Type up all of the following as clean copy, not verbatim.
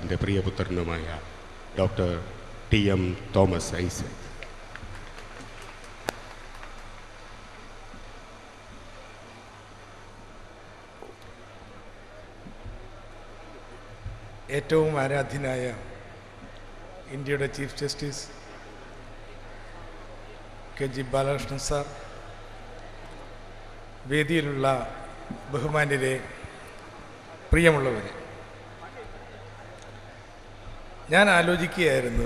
എൻ്റെ പ്രിയപുത്രനുമായ doctor TM. Thomas Isaac. ഏറ്റവും ആരാധ്യനായ ഇന്ത്യയുടെ ചീഫ് ജസ്റ്റിസ് കെ.ജി. ബാലകൃഷ്ണൻ സാർ, വേദിയിലുള്ള ബഹുമാന്യരെ, പ്രിയമുള്ളവരെ, ഞാൻ ആലോചിക്കുകയായിരുന്നു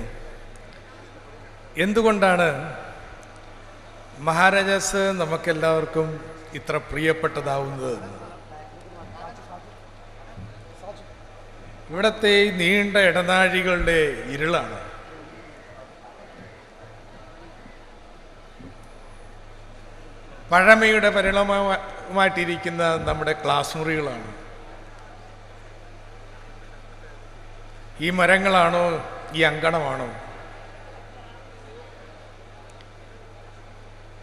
എന്തുകൊണ്ടാണ് മഹാരാജാസ് നമുക്കെല്ലാവർക്കും ഇത്ര പ്രിയപ്പെട്ടതാവുന്നതെന്ന്. ഇവിടുത്തെ നീണ്ട ഇടനാഴികളുടെ ഇരുളാണ്. പഴമയുടെ പരിണാമമായിട്ടിരിക്കുന്ന നമ്മുടെ ക്ലാസ് മുറികളാണ്. ഈ മരങ്ങളാണോ, ഈ അങ്കണമാണോ?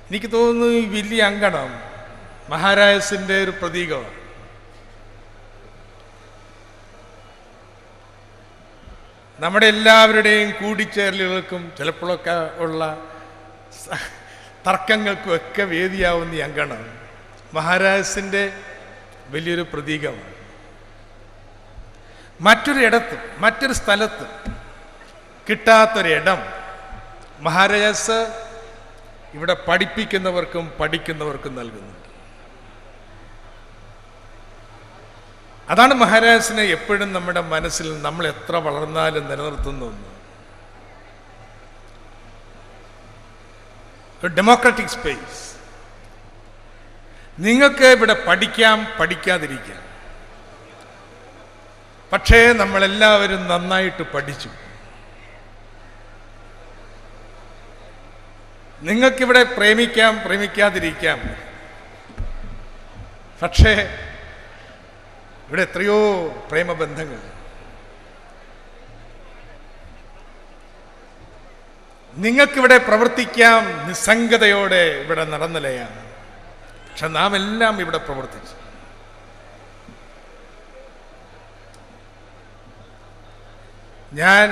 എനിക്ക് തോന്നുന്നു ഈ വലിയ അങ്കണം മഹാരാജസിൻ്റെ ഒരു പ്രതീകമാണ്. നമ്മുടെ എല്ലാവരുടെയും കൂടിച്ചേരലുകൾക്കും ചിലപ്പോഴൊക്കെ ഉള്ള തർക്കങ്ങൾക്കും ഒക്കെ വേദിയാവുന്ന ഈ അങ്കണം മഹാരാജസിൻ്റെ വലിയൊരു പ്രതീകമാണ്. മറ്റൊരു സ്ഥലത്ത് കിട്ടാത്തൊരിടം മഹാരാജാസ് ഇവിടെ പഠിപ്പിക്കുന്നവർക്കും പഠിക്കുന്നവർക്കും നൽകുന്നുണ്ട്. അതാണ് മഹാരാജാസിനെ എപ്പോഴും നമ്മുടെ മനസ്സിൽ നമ്മൾ എത്ര വളർന്നാലും നിലനിർത്തുന്ന ഒന്ന്. ഒരു ഡെമോക്രാറ്റിക് സ്പേസ്. നിങ്ങൾക്ക് ഇവിടെ പഠിക്കാം, പഠിക്കാതിരിക്കാം. പക്ഷേ നമ്മളെല്ലാവരും നന്നായിട്ട് പഠിച്ചു. നിങ്ങൾക്കിവിടെ പ്രേമിക്കാം, പ്രേമിക്കാതിരിക്കാം. പക്ഷേ ഇവിടെ എത്രയോ പ്രേമബന്ധങ്ങൾ. നിങ്ങൾക്കിവിടെ പ്രവർത്തിക്കാം, നിസ്സംഗതയോടെ ഇവിടെ നടന്നിലയാണ്. പക്ഷെ നാം എല്ലാം ഇവിടെ പ്രവർത്തിച്ചു. ഞാൻ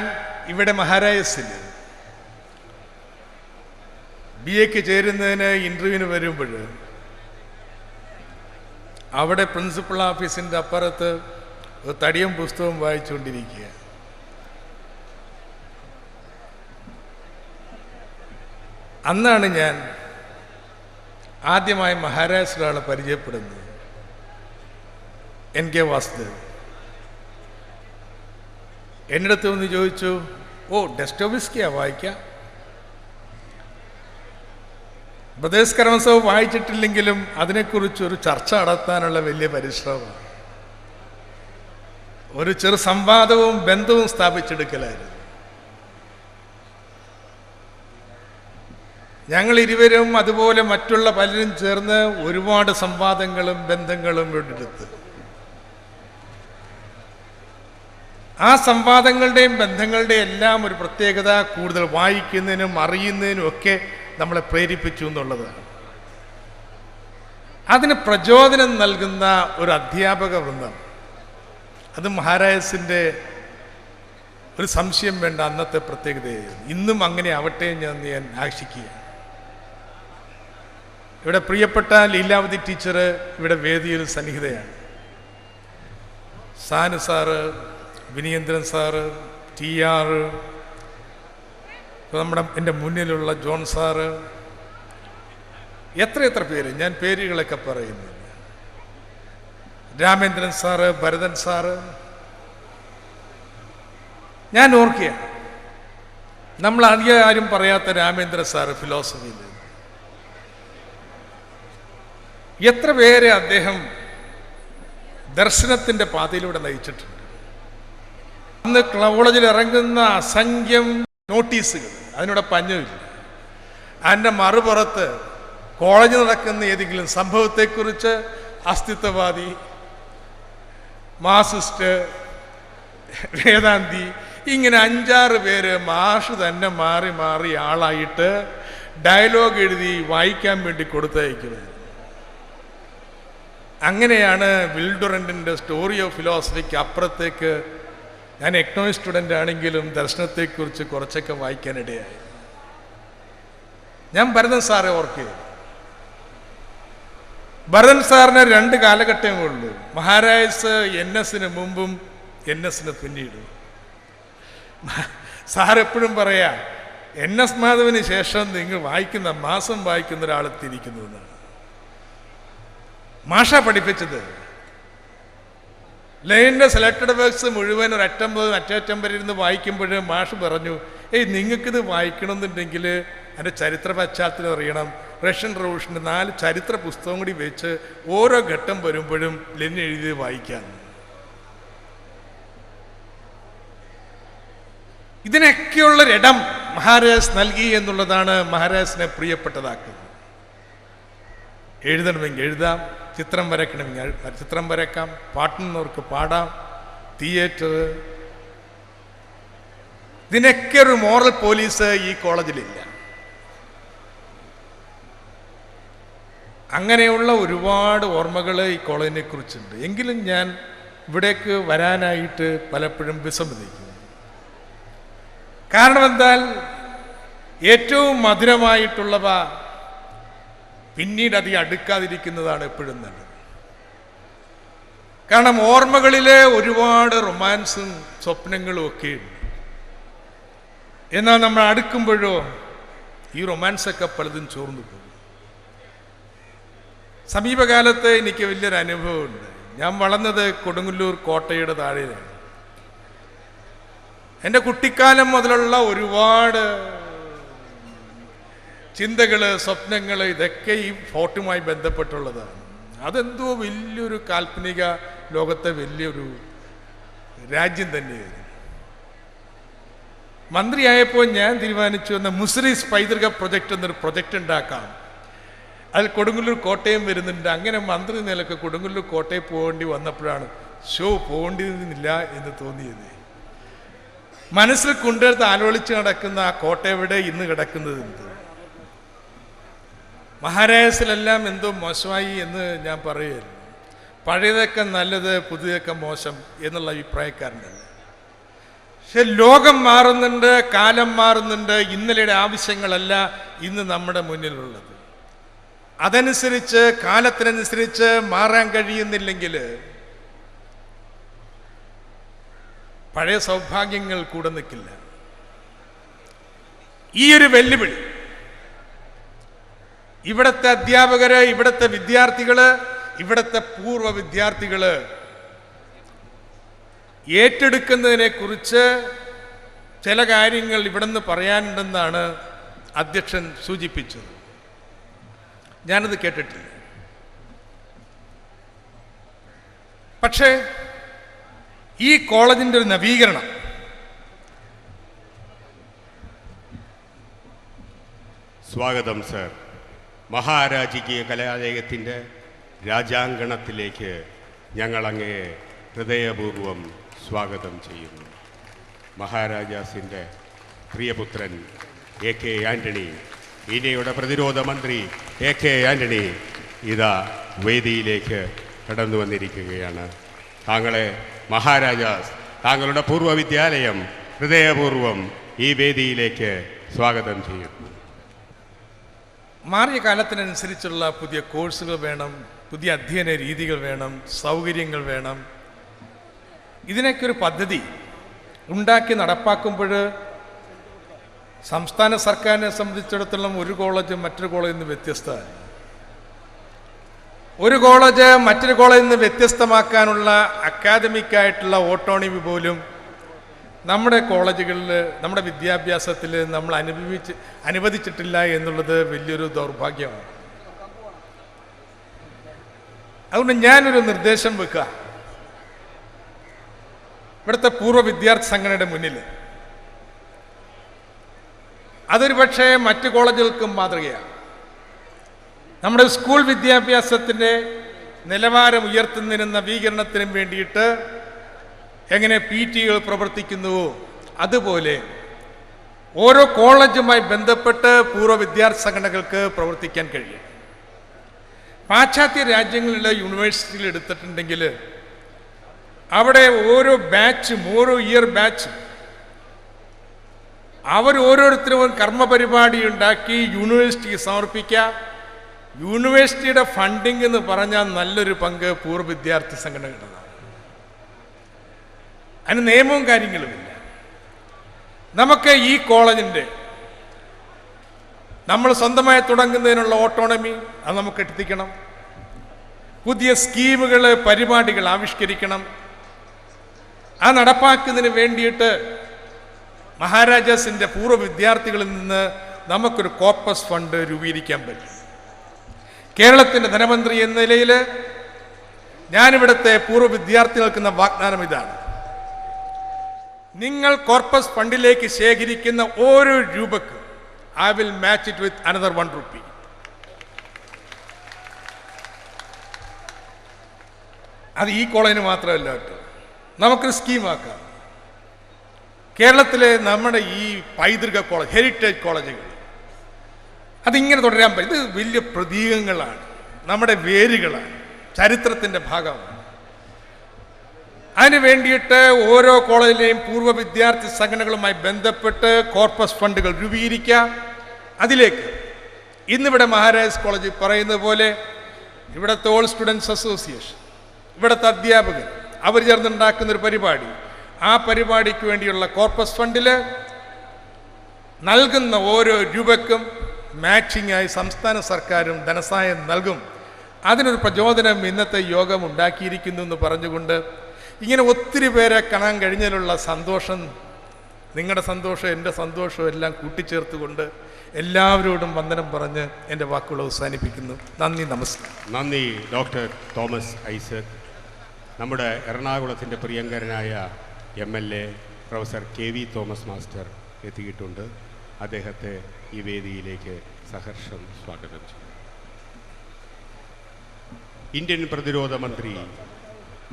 ഇവിടെ മഹാരാജസിൽ BA ചേരുന്നതിന് ഇൻ്റർവ്യൂവിന് വരുമ്പോൾ അവിടെ പ്രിൻസിപ്പൽ ഓഫീസിൻ്റെ അപ്പുറത്ത് ഒരു തടിയും പുസ്തകവും വായിച്ചുകൊണ്ടിരിക്കുക. അന്നാണ് ഞാൻ ആദ്യമായി മഹാരാജസിലൊരാളെ പരിചയപ്പെടുന്നത്. NK വാസുദേവ് എൻ്റെ അടുത്ത് വന്ന് ചോദിച്ചു, ഡെസ്റ്റോവിസ്കിയാ വായിക്കാം. ബ്രദേഴ്സ് കരമസവ് വായിച്ചിട്ടില്ലെങ്കിലും അതിനെക്കുറിച്ചൊരു ചർച്ച നടത്താനുള്ള വലിയ പരിശ്രമമാണ്. ഒരു ചെറു സംവാദവും ബന്ധവും സ്ഥാപിച്ചെടുക്കലായിരുന്നു. ഞങ്ങൾ ഇരുവരും അതുപോലെ മറ്റുള്ള പലരും ചേർന്ന് ഒരുപാട് സംവാദങ്ങളും ബന്ധങ്ങളും എടുത്ത് ആ സംവാദങ്ങളുടെയും ബന്ധങ്ങളുടെയും എല്ലാം ഒരു പ്രത്യേകത കൂടുതൽ വായിക്കുന്നതിനും അറിയുന്നതിനും ഒക്കെ നമ്മളെ പ്രേരിപ്പിച്ചു എന്നുള്ളതാണ്. അതിന് പ്രചോദനം നൽകുന്ന ഒരു അധ്യാപക വൃന്ദം, അത് മഹാരാജസിൻ്റെ ഒരു സംശയം വേണ്ട അന്നത്തെ പ്രത്യേകതയായിരുന്നു. ഇന്നും അങ്ങനെ ആവട്ടെ ഞാൻ ആശിക്കുകയാണ്. ഇവിടെ പ്രിയപ്പെട്ട ലീലാവതി ടീച്ചർ ഇവിടെ വേദിയിൽ സന്നിഹിതയാണ്. Sanu sir, Vinayendran sir, TR, എൻ്റെ മുന്നിലുള്ള ജോൺ സാറ്, എത്ര പേര്, ഞാൻ പേരുകളൊക്കെ പറയുന്നു. Ramendran sir, Bharathan sir. ഞാൻ ഓർക്കുകയാണ്, നമ്മൾ അധികം ആരും പറയാത്ത രാമേന്ദ്രൻ സാറ് ഫിലോസഫിയിൽ എത്ര പേരെ അദ്ദേഹം ദർശനത്തിൻ്റെ പാതയിലൂടെ നയിച്ചിട്ടുണ്ട്. അന്ന് കോളേജിൽ ഇറങ്ങുന്ന അസംഖ്യം നോട്ടീസുകൾ, അതിനൂടെ പഞ്ഞമില്ല. അതിൻ്റെ മറുപുറത്ത് കോളേജിൽ നടക്കുന്ന ഏതെങ്കിലും സംഭവത്തെക്കുറിച്ച് അസ്തിത്വവാദി, മാർക്സിസ്റ്റ്, വേദാന്തി, ഇങ്ങനെ 5-6 പേര് മാഷ് തന്നെ മാറി മാറി ആളായിട്ട് ഡയലോഗ് എഴുതി വായിക്കാൻ വേണ്ടി കൊടുത്തയക്കുന്നത്. അങ്ങനെയാണ് വിൽഡുറൻറ്റിൻ്റെ സ്റ്റോറി ഓഫ് ഫിലോസഫിക്ക് അപ്പുറത്തേക്ക് ഞാൻ എക്കണോമിക്സ് സ്റ്റുഡൻ്റ് ആണെങ്കിലും ദർശനത്തെക്കുറിച്ച് കുറച്ചൊക്കെ വായിക്കാനിടയായി. ഞാൻ ഭരതൻ സാറെ ഓർക്കുക. ഭരതൻ സാറിന് 2 കാലഘട്ടങ്ങളുള്ളൂ. മഹാരാജ് NS-ന് മുമ്പും NS-ന് പിന്നീടും. സാർ എപ്പോഴും പറയാ, NS മാധവന് ശേഷം നിങ്ങൾ വായിക്കുന്ന മാസം വായിക്കുന്ന ഒരാളെത്തിയിരിക്കുന്നു എന്നാണ്. മാഷ പഠിപ്പിച്ചത് ലൈനിൻ്റെ സെലക്റ്റഡ് വർക്ക്സ് മുഴുവൻ ഒരു അറ്റം മുതൽ അറ്റം വരെ ഇരുന്ന് വായിക്കുമ്പോൾ മാഷ് പറഞ്ഞു, നിങ്ങൾക്കിത് വായിക്കണമെന്നുണ്ടെങ്കിൽ അതിൻ്റെ ചരിത്ര പശ്ചാത്തലം അറിയണം. റഷ്യൻ റവല്യൂഷൻ്റെ 4 ചരിത്ര പുസ്തകം കൂടി വെച്ച് ഓരോ ഘട്ടം വരുമ്പോഴും ലെനിൻ എഴുതി വായിക്കാൻ. ഇതിനൊക്കെയുള്ളൊരിടം മഹാരാജ് നൽകി എന്നുള്ളതാണ് മഹാരാജിനെ പ്രിയപ്പെട്ടതാക്കുന്നത്. എഴുതണമെങ്കിൽ എഴുതാം, ചിത്രം വരയ്ക്കണമെങ്കിൽ ചിത്രം വരയ്ക്കാം, പാട്ടുന്നവർക്ക് പാടാം, തിയേറ്റർ, ഇതിനൊക്കെ ഒരു മോറൽ പോലീസ് ഈ കോളേജിലില്ല. അങ്ങനെയുള്ള ഒരുപാട് ഓർമ്മകൾ ഈ കോളേജിനെ കുറിച്ചുണ്ട്. എങ്കിലും ഞാൻ ഇവിടേക്ക് വരാനായിട്ട് പലപ്പോഴും വിസമ്മതിക്കും. കാരണം എന്താൽ ഏറ്റവും മധുരമായിട്ടുള്ളവ പിന്നീട് അധികം അടുക്കാതിരിക്കുന്നതാണ് എപ്പോഴും നല്ലത്. കാരണം ഓർമ്മകളിലെ ഒരുപാട് റൊമാൻസും സ്വപ്നങ്ങളും ഒക്കെ ഉണ്ട്. എന്നാൽ നമ്മൾ അടുക്കുമ്പോഴോ ഈ റൊമാൻസൊക്കെ പലതും ചോർന്നു പോകും. സമീപകാലത്ത് എനിക്ക് വലിയൊരു അനുഭവമുണ്ട്. ഞാൻ വളർന്നത് കൊടുങ്ങല്ലൂർ കോട്ടയുടെ താഴെയാണ്. എൻ്റെ കുട്ടിക്കാലം മുതലുള്ള ഒരുപാട് ചിന്തകൾ, സ്വപ്നങ്ങൾ, ഇതൊക്കെ ഈ ഫോർട്ടുമായി ബന്ധപ്പെട്ടുള്ളതാണ്. അതെന്തോ വലിയൊരു കാൽപ്പനിക ലോകത്തെ വലിയൊരു രാജ്യം തന്നെയായിരുന്നു. മന്ത്രിയായപ്പോൾ ഞാൻ തീരുമാനിച്ചു, എന്ന മുസ്ലിസ് പൈതൃക പ്രൊജക്റ്റ് എന്നൊരു പ്രൊജക്റ്റ് ഉണ്ടാക്കാം. അതിൽ കൊടുങ്ങല്ലൂർ കോട്ടയം വരുന്നുണ്ട്. അങ്ങനെ മന്ത്രി നിലക്ക് കൊടുങ്ങല്ലൂർ കോട്ടയം പോകേണ്ടി വന്നപ്പോഴാണ് പോകേണ്ടിയിരുന്നില്ല എന്ന് തോന്നിയത്. മനസ്സിൽ കൊണ്ടെടുത്ത് ആലോചിച്ച് നടക്കുന്ന ആ കോട്ട എവിടെ ഇന്ന് കിടക്കുന്നത് എന്ത്? മഹാരാജസിലെല്ലാം എന്തോ മോശമായി എന്ന് ഞാൻ പറയുകയായിരുന്നു. പഴയതൊക്കെ നല്ലത്, പുതിയതൊക്കെ മോശം എന്നുള്ള അഭിപ്രായക്കാരനല്ല. പക്ഷെ ലോകം മാറുന്നുണ്ട്, കാലം മാറുന്നുണ്ട്. ഇന്നലെയുടെ ആവശ്യങ്ങളല്ല ഇന്ന് നമ്മുടെ മുന്നിലുള്ളത്. അതനുസരിച്ച് കാലത്തിനനുസരിച്ച് മാറാൻ കഴിയുന്നില്ലെങ്കിൽ പഴയ സൗഭാഗ്യങ്ങൾ കൂടെ നിൽക്കില്ല. ഈ ഒരു വെല്ലുവിളി ഇവിടുത്തെ അധ്യാപകര്, ഇവിടുത്തെ വിദ്യാർത്ഥികള്, ഇവിടുത്തെ പൂർവ്വ വിദ്യാർത്ഥികള് ഏറ്റെടുക്കുന്നതിനെ കുറിച്ച് ചില കാര്യങ്ങൾ ഇവിടുന്ന് പറയാനുണ്ടെന്നാണ് അധ്യക്ഷൻ സൂചിപ്പിച്ചത്. ഞാനത് കേട്ടിട്ടില്ല. പക്ഷേ ഈ കോളേജിൻ്റെ ഒരു നവീകരണം സ്വാഗതം സർ. മഹാരാജകീയ കലാലയത്തിൻ്റെ രാജാങ്കണത്തിലേക്ക് ഞങ്ങളങ്ങയെ ഹൃദയപൂർവം സ്വാഗതം ചെയ്യുന്നു. മഹാരാജാസിൻ്റെ പ്രിയപുത്രൻ AK ആൻ്റണി, ഇന്ത്യയുടെ പ്രതിരോധ മന്ത്രി AK ആൻ്റണി ഇതാ വേദിയിലേക്ക് കടന്നു വന്നിരിക്കുകയാണ്. താങ്കളെ മഹാരാജാസ്, താങ്കളുടെ പൂർവ്വ വിദ്യാലയം ഹൃദയപൂർവം ഈ വേദിയിലേക്ക് സ്വാഗതം ചെയ്യുന്നു. മാറിയ കാലത്തിനനുസരിച്ചുള്ള പുതിയ കോഴ്സുകൾ വേണം, പുതിയ അധ്യയന രീതികൾ വേണം, സൗകര്യങ്ങൾ വേണം. ഇതിനൊക്കെ ഒരു പദ്ധതി ഉണ്ടാക്കി നടപ്പാക്കുമ്പോൾ സംസ്ഥാന സർക്കാരിനെ സംബന്ധിച്ചിടത്തോളം ഒരു കോളേജ് മറ്റൊരു കോളേജിൽ നിന്ന് വ്യത്യസ്തമാണ്. ഒരു കോളേജ് മറ്റൊരു കോളേജിൽ നിന്ന് വ്യത്യസ്തമാക്കാനുള്ള അക്കാദമിക്കായിട്ടുള്ള ഓട്ടോണമി പോലും നമ്മുടെ കോളേജുകളിൽ, നമ്മുടെ വിദ്യാഭ്യാസത്തിൽ നമ്മൾ അനുവദിച്ചിട്ടില്ല എന്നുള്ളത് വലിയൊരു ദൗർഭാഗ്യമാണ്. അതുകൊണ്ട് ഞാനൊരു നിർദ്ദേശം വെക്കുക ഇവിടുത്തെ പൂർവ്വ വിദ്യാർത്ഥി സംഘടനയുടെ മുന്നിൽ. അതൊരു പക്ഷേ മറ്റു കോളേജുകൾക്കും മാതൃകയാണ്. നമ്മുടെ സ്കൂൾ വിദ്യാഭ്യാസത്തിൻ്റെ നിലവാരം ഉയർത്തുന്നതിനും നവീകരണത്തിനും വേണ്ടിയിട്ട് എങ്ങനെ PTകൾ പ്രവർത്തിക്കുന്നുവോ അതുപോലെ ഓരോ കോളേജുമായി ബന്ധപ്പെട്ട് പൂർവ്വ വിദ്യാർത്ഥി സംഘടനകൾക്ക് പ്രവർത്തിക്കാൻ കഴിയും. പാശ്ചാത്യ രാജ്യങ്ങളിലെ യൂണിവേഴ്സിറ്റികൾ എടുത്തിട്ടുണ്ടെങ്കിൽ അവിടെ ഓരോ ബാച്ചും ഓരോ ഇയർ ബാച്ചും അവർ ഓരോരുത്തരും ഒരു കർമ്മപരിപാടി ഉണ്ടാക്കി യൂണിവേഴ്സിറ്റിക്ക് സമർപ്പിക്കാം. യൂണിവേഴ്സിറ്റിയുടെ ഫണ്ടിങ് എന്ന് പറഞ്ഞാൽ നല്ലൊരു പങ്ക് പൂർവ്വ വിദ്യാർത്ഥി സംഘടനകളാണ്. അതിന് നിയമവും കാര്യങ്ങളുമില്ല. നമുക്ക് ഈ കോളേജിൻ്റെ നമ്മൾ സ്വന്തമായി തുടങ്ങുന്നതിനുള്ള ഓട്ടോണമി അത് നമുക്ക് എത്തിക്കണം. പുതിയ സ്കീമുകൾ പരിപാടികൾ ആവിഷ്കരിക്കണം. ആ നടപ്പാക്കുന്നതിന് വേണ്ടിയിട്ട് മഹാരാജാസിൻ്റെ പൂർവ്വ വിദ്യാർത്ഥികളിൽ നിന്ന് നമുക്കൊരു കോർപ്പസ് ഫണ്ട് രൂപീകരിക്കാൻ പറ്റും. കേരളത്തിൻ്റെ ധനമന്ത്രി എന്ന നിലയിൽ ഞാനിവിടുത്തെ പൂർവ്വ വിദ്യാർത്ഥികൾക്കുന്ന വാഗ്ദാനം ഇതാണ്: നിങ്ങൾ കോർപ്പസ് ഫണ്ടിലേക്ക് ശേഖരിക്കുന്ന ഓരോ രൂപക്കും I will match it with another 1 rupee. അത് ഈ കോളേജിന് മാത്രമല്ല കേട്ടോ, നമുക്കൊരു സ്കീമാക്കാം. കേരളത്തിലെ നമ്മുടെ ഈ പൈതൃക കോളേജ്, ഹെറിറ്റേജ് കോളേജുകൾ അതിങ്ങനെ തുടരാൻ പറ്റും. ഇത് വലിയ പ്രതീകങ്ങളാണ്, നമ്മുടെ വേരുകളാണ്, ചരിത്രത്തിൻ്റെ ഭാഗമാണ്. അതിന് വേണ്ടിയിട്ട് ഓരോ കോളേജിലെയും പൂർവ്വ വിദ്യാർത്ഥി സംഘടനകളുമായി ബന്ധപ്പെട്ട് കോർപ്പസ് ഫണ്ടുകൾ രൂപീകരിക്കുക. അതിലേക്ക് ഇന്നിവിടെ മഹാരാജാസ് കോളേജിൽ പറയുന്നത് പോലെ ഇവിടുത്തെ ഓൾ സ്റ്റുഡൻസ് അസോസിയേഷൻ, ഇവിടുത്തെ അധ്യാപകർ അവർ ചേർന്നുണ്ടാക്കുന്നൊരു പരിപാടി, ആ പരിപാടിക്ക് വേണ്ടിയുള്ള കോർപ്പസ് ഫണ്ടിൽ നൽകുന്ന ഓരോ രൂപയ്ക്കും മാച്ചിങ്ങായി സംസ്ഥാന സർക്കാരും ധനസഹായം നൽകും. അതിനൊരു പ്രചോദനം ഇന്നത്തെ യോഗം ഉണ്ടാക്കിയിരിക്കുന്നു എന്ന് പറഞ്ഞുകൊണ്ട് ഇങ്ങനെ ഒത്തിരി പേരെ കാണാൻ കഴിഞ്ഞതിലുള്ള സന്തോഷം, നിങ്ങളുടെ സന്തോഷം എൻ്റെ സന്തോഷം എല്ലാം കൂട്ടിച്ചേർത്തുകൊണ്ട് എല്ലാവരോടും വന്ദനം പറഞ്ഞ് എൻ്റെ വാക്കുകൾ അവസാനിപ്പിക്കുന്നു. നന്ദി, നമസ്കാരം. നന്ദി ഡോക്ടർ തോമസ് ഐസക്. നമ്മുടെ എറണാകുളത്തിൻ്റെ പ്രിയങ്കരനായ MLA professor KV Thomas master എത്തിയിട്ടുണ്ട്. അദ്ദേഹത്തെ ഈ വേദിയിലേക്ക് സഹർഷം സ്വാഗതം ചെയ്യും. ഇന്ത്യൻ പ്രതിരോധ മന്ത്രി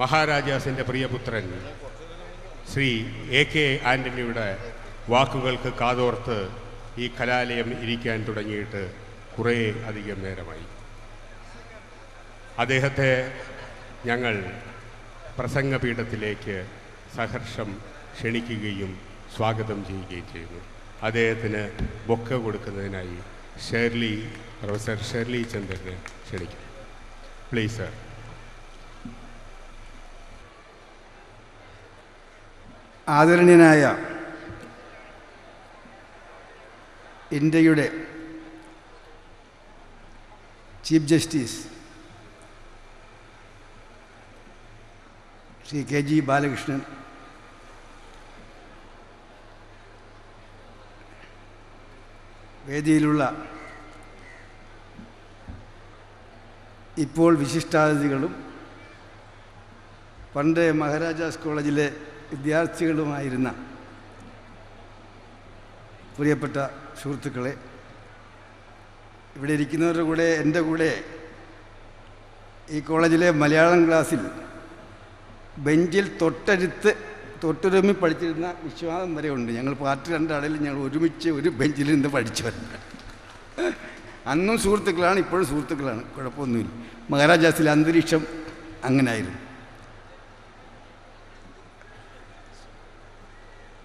മഹാരാജാസിൻ്റെ പ്രിയപുത്രൻ ശ്രീ AK ആൻ്റണിയുടെ വാക്കുകൾക്ക് കാതോർത്ത് ഈ കലാലയം ഇരിക്കാൻ തുടങ്ങിയിട്ട് കുറേ അധികം നേരമായി. അദ്ദേഹത്തെ ഞങ്ങൾ പ്രസംഗപീഠത്തിലേക്ക് സഹർഷം ക്ഷണിക്കുകയും സ്വാഗതം ചെയ്യുകയും ചെയ്യുന്നു. അദ്ദേഹത്തിന് ബൊക്ക കൊടുക്കുന്നതിനായി പ്രൊഫസർ ഷേർലി ചന്ദ്രനെ ക്ഷണിക്കുന്നു. Please sir. ആദരണീയനായ ഇന്ത്യയുടെ chief justice Shri KG Balakrishnan, വേദിയിലുള്ള ഇപ്പോൾ വിശിഷ്ടാതിഥികളും പണ്ട് മഹാരാജാസ് കോളേജിലെ വിദ്യാർത്ഥികളുമായിരുന്ന പ്രിയപ്പെട്ട സുഹൃത്തുക്കളെ, ഇവിടെ ഇരിക്കുന്നവരുടെ കൂടെ എൻ്റെ കൂടെ ഈ കോളേജിലെ മലയാളം ക്ലാസ്സിൽ ബെഞ്ചിൽ തൊട്ടുരുമ്മി പഠിച്ചിരുന്ന വിശ്വാസം വരെ ഉണ്ട്. ഞങ്ങൾ പാർട്ടി 2 ആളിൽ ഞങ്ങൾ ഒരുമിച്ച് ഒരു ബെഞ്ചിൽ നിന്ന് പഠിച്ചവരുണ്ട്. അന്നും സുഹൃത്തുക്കളാണ്, ഇപ്പോഴും സുഹൃത്തുക്കളാണ്, കുഴപ്പമൊന്നുമില്ല. മഹാരാജാസിലെ അന്തരീക്ഷം അങ്ങനായിരുന്നു.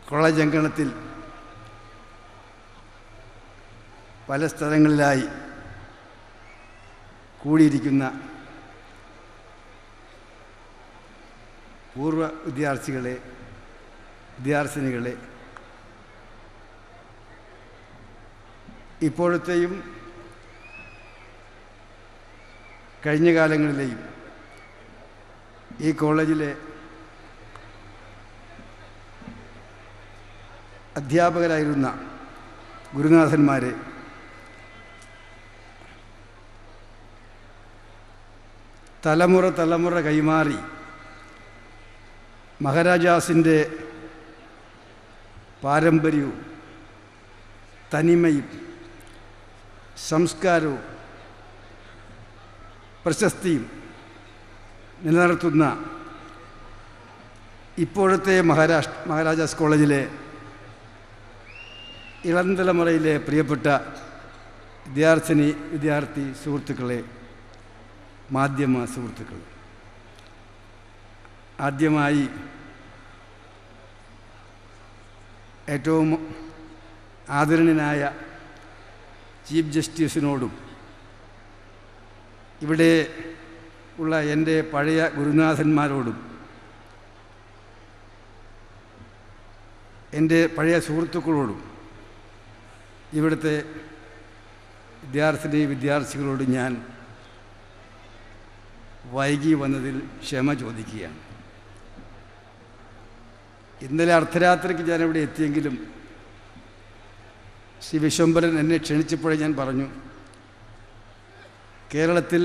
കോളേജ് അങ്കണത്തിൽ പല സ്ഥലങ്ങളിലായി കൂടിയിരിക്കുന്ന പൂർവ്വ വിദ്യാർത്ഥികളെ, വിദ്യാർത്ഥിനികളെ, ഇപ്പോഴത്തെയും കഴിഞ്ഞ കാലങ്ങളിലെയും ഈ കോളേജിലെ അധ്യാപകരായിരുന്ന ഗുരുനാഥന്മാരെ, തലമുറ കൈമാറി മഹാരാജാസിൻ്റെ പാരമ്പര്യവും തനിമയും സംസ്കാരവും പ്രശസ്തിയും നിലനിർത്തുന്ന ഇപ്പോഴത്തെ മഹാരാജാസ് കോളേജിലെ ഇളം തലമുറയിലെ പ്രിയപ്പെട്ട വിദ്യാർത്ഥി സുഹൃത്തുക്കളെ, മാധ്യമ സുഹൃത്തുക്കളെ, ആദ്യമായി ഏറ്റവും ആദരണീയനായ ചീഫ് ജസ്റ്റിസിനോടും ഇവിടെ ഉള്ള എൻ്റെ പഴയ ഗുരുനാഥന്മാരോടും എൻ്റെ പഴയ സുഹൃത്തുക്കളോടും ഇവിടുത്തെ വിദ്യാർത്ഥികളോടും ഞാൻ വൈകി വന്നതിൽ ക്ഷമ ചോദിക്കുകയാണ്. ഇന്നലെ അർദ്ധരാത്രിക്ക് ഞാനിവിടെ എത്തിയെങ്കിലും ശ്രീ വിശ്വംഭരൻ എന്നെ ക്ഷണിച്ചപ്പോഴേ ഞാൻ പറഞ്ഞു, കേരളത്തിൽ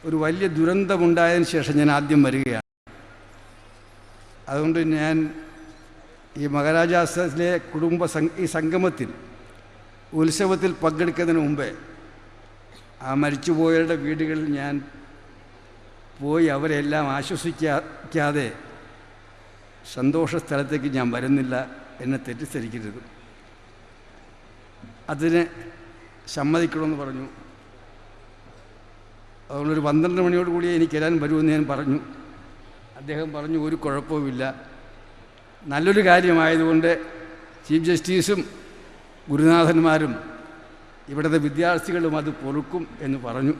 ഒരു വലിയ ദുരന്തമുണ്ടായതിന് ശേഷം ഞാൻ ആദ്യം വരികയാണ്. അതുകൊണ്ട് ഞാൻ ഈ മഹാരാജാസിലെ ഈ സംഗമത്തിൽ ഉത്സവത്തിൽ പങ്കെടുക്കുന്നതിന് മുമ്പേ ആ മരിച്ചുപോയവരുടെ വീടുകളിൽ ഞാൻ പോയി അവരെല്ലാം ആശ്വസിക്കാതെ സന്തോഷ സ്ഥലത്തേക്ക് ഞാൻ വരുന്നില്ല, എന്നെ തെറ്റിദ്ധരിക്കരുത്. അതിന് സമ്മതിക്കണമെന്ന് പറഞ്ഞു. അതുകൊണ്ടൊരു 12 മണിയോടുകൂടി എനിക്ക് വരാൻ വരുമെന്ന് ഞാൻ പറഞ്ഞു. അദ്ദേഹം പറഞ്ഞു, ഒരു കുഴപ്പവുമില്ല, നല്ലൊരു കാര്യമായതുകൊണ്ട് ചീഫ് ജസ്റ്റിസും ഗുരുനാഥന്മാരും ഇവിടുത്തെ വിദ്യാർത്ഥികളും അത് പൊറുക്കും എന്ന് പറഞ്ഞു.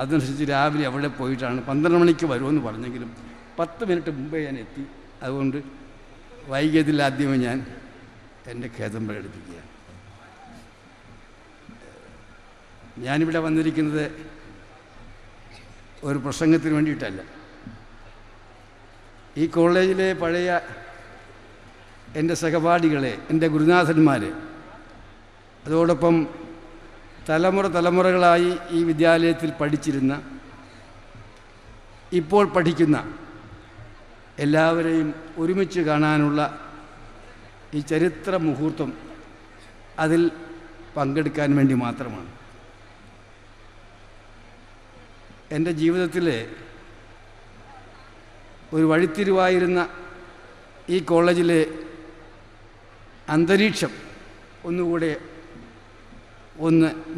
അതനുസരിച്ച് രാവിലെ അവിടെ പോയിട്ടാണ് 12 മണിക്ക് വരുമെന്ന് പറഞ്ഞെങ്കിലും 10 മിനിറ്റ് മുമ്പേ ഞാൻ എത്തി. അതുകൊണ്ട് വൈകിയതിൽ ആദ്യമേ ഞാൻ എൻ്റെ ഖേദം പ്രകടിപ്പിക്കുകയാണ്. ഞാനിവിടെ വന്നിരിക്കുന്നത് ഒരു പ്രസംഗത്തിന് വേണ്ടിയിട്ടല്ല. ഈ കോളേജിലെ പഴയ എൻ്റെ സഹപാഠികളെ, എൻ്റെ ഗുരുനാഥന്മാരെ, അതോടൊപ്പം തലമുറകളായി ഈ വിദ്യാലയത്തിൽ പഠിച്ചിരുന്ന, ഇപ്പോൾ പഠിക്കുന്ന എല്ലാവരെയും ഒരുമിച്ച് കാണാനുള്ള ഈ ചരിത്ര മുഹൂർത്തം അതിൽ പങ്കെടുക്കാൻ വേണ്ടി മാത്രമാണ്. എൻ്റെ ജീവിതത്തിലെ ഒരു വഴിത്തിരിവായിരുന്ന ഈ കോളേജിലെ അന്തരീക്ഷം ഒന്നുകൂടെ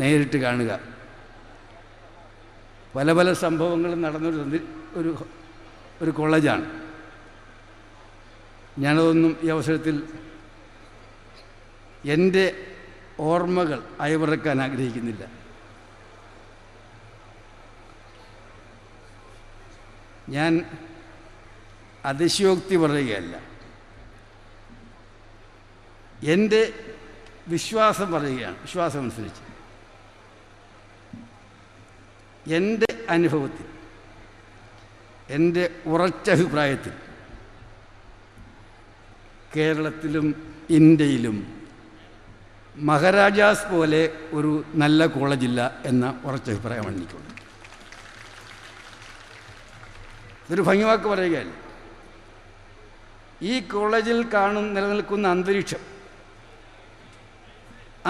നേരിട്ട് കാണുക. പല പല സംഭവങ്ങളും നടന്നൊരു ഒരു കോളേജാണ്. ഞാനതൊന്നും ഈ അവസരത്തിൽ എൻ്റെ ഓർമ്മകൾ അയവിറക്കാൻ ആഗ്രഹിക്കുന്നില്ല. ഞാൻ അതിശയോക്തി പറയുകയല്ല, എൻ്റെ വിശ്വാസം പറയുകയാണ്. വിശ്വാസമനുസരിച്ച് എൻ്റെ അനുഭവത്തിൽ, എൻ്റെ ഉറച്ച അഭിപ്രായത്തിൽ കേരളത്തിലും ഇന്ത്യയിലും മഹാരാജാസ് പോലെ ഒരു നല്ല കോളേജില്ല എന്ന ഉറച്ച അഭിപ്രായമാണ് എനിക്കുള്ളത്. ഇതൊരു ഭംഗിവാക്ക് പറയുകയല്ല. ഈ കോളേജിൽ നിലനിൽക്കുന്ന അന്തരീക്ഷം,